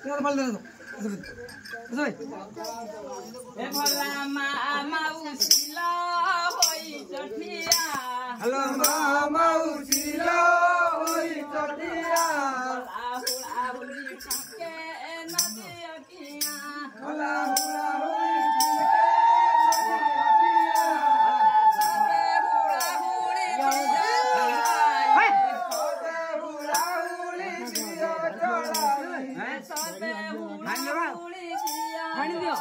Tinggal bal deh. Asal. भला माउसिला होई चटिया Halo mausilo oi chotiya. हुला हुली खाके नदिया किया Hula hula oi chotiya. सबे हुला हुली किया Sote hula huli diyo cholai. सबे हुला हुली किया Hani diyo.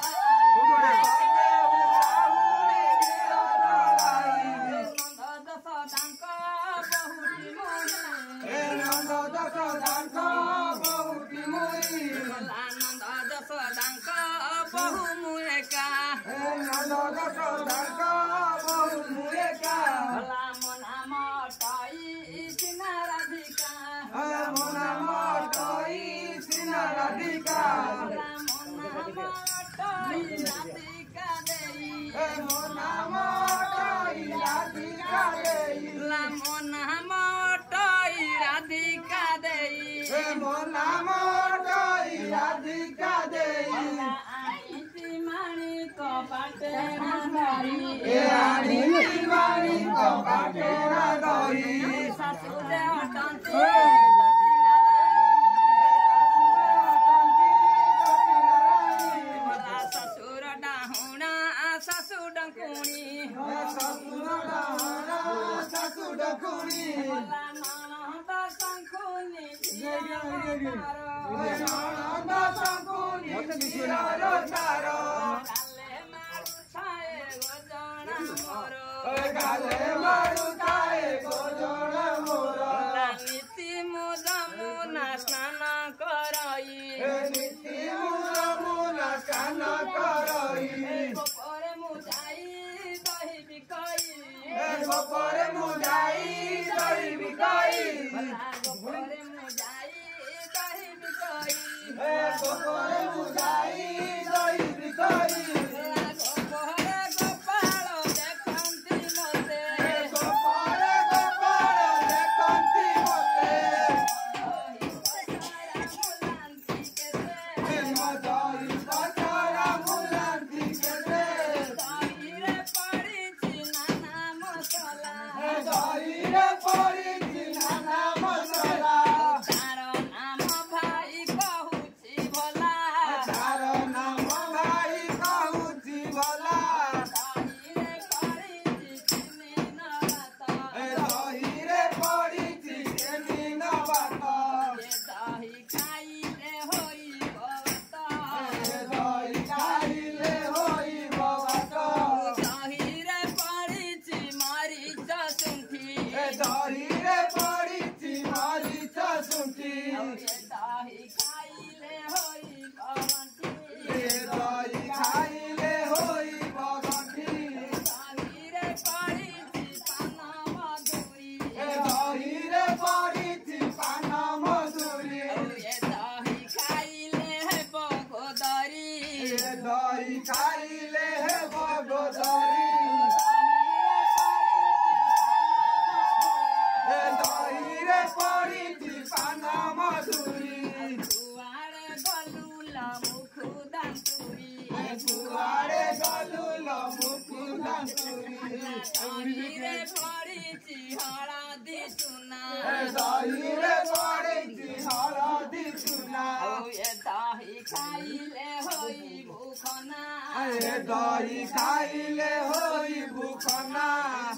दही खाइले होई भूखना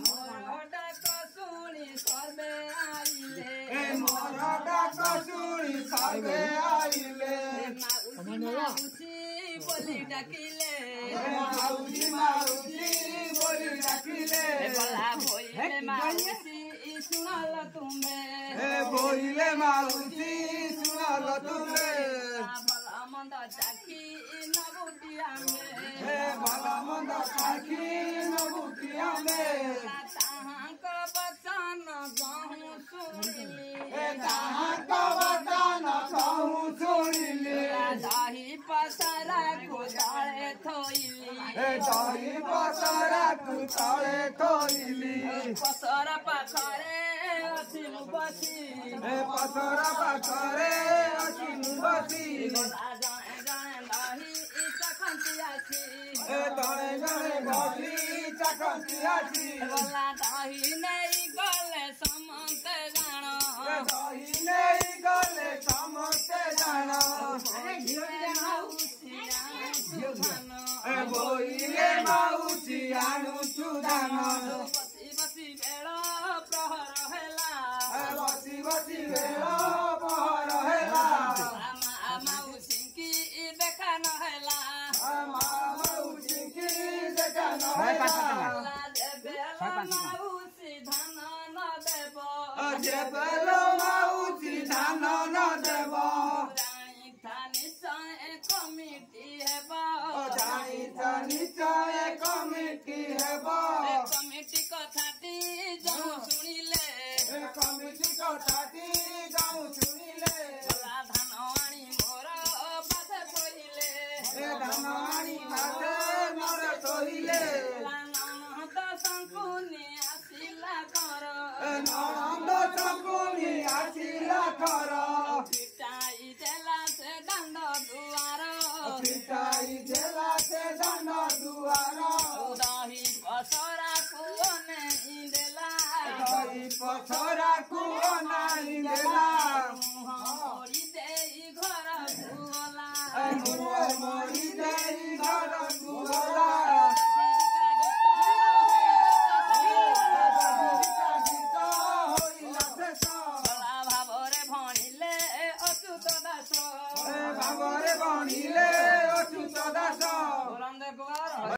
मोरटा कसुरी सबे आइले बोली डाकिले माउसी माउसी बोली डाकिले भला भोइले माउसी सुनल तुमे बोइले माउसी सुनल तुमे भला मंद चाखी नबुटिया में भला मंद चाखी नबुटिया में ताहाँ का बचन गहूँ सुनिली ताहाँ का बचन गहूँ सुनिली दही पसरा कुदाळे थोइली दही पसरा कुदाळे थोइली पसरा पाखरे असिनु बसी पसरा पाखरे असिनु बसी ଡାକନ୍ତି ଆସି ଗଲା ଦହି ନେଇ ଗଲେ ସମସ୍ତେ ଜାଣ ଦହି ନେଇ ଗଲେ ସମସ୍ତେ ଜାଣ ବୋଇଲେ ମାଉସୀ ଆଣୁଛୁ ଧାନ ବସି ବସି ବେଳ ପ୍ରହର ହେଲା ବସି ବସି ବେଳ ପହର ହେଲା ମାଉସୀଙ୍କି ଦେଖା ନହେଲା ମାଉସୀ କି ଦେଖା ନହେଲା ମାଉସୀ ଧାନ ନ ଦେବ ଯେବେଲ ମାଉସୀ ଧାନ ନ ଦେବ ଜାଣିଥା ନିଶ୍ଚୟ କମିଟି ହେବ ଜାଣିଥା ନିଶ୍ଚୟ କମିଟି ହେବ କମିଟି କଥାଟି ଯେଉଁ ଶୁଣିଲେ କମିଟି କଥାଟି ଯାଉ ଶୁଣିଲେ ଧାନ ଆଣି ମୋର ବାଧେ କହିଲେ ଧାନ ଆଣି ମାସେ ମୋର କହିଲେ ନଣନ୍ଦ ଶଙ୍କୁନି ଆସିଲା ଘର ନଣନ୍ଦ ଶଙ୍କୁନି ଆସିଲା ଘର ପିଟାଇ ଦେଲା ସେ ଦାଣ୍ଡ ଦୁଆର ପିଟାଇ ଦେଲା ସେ ଦାଣ୍ଡ ଦୁଆର ଦହି ପସରାକୁ ଅନେଇ ଦେଲା ଦହି ପଛରାକୁ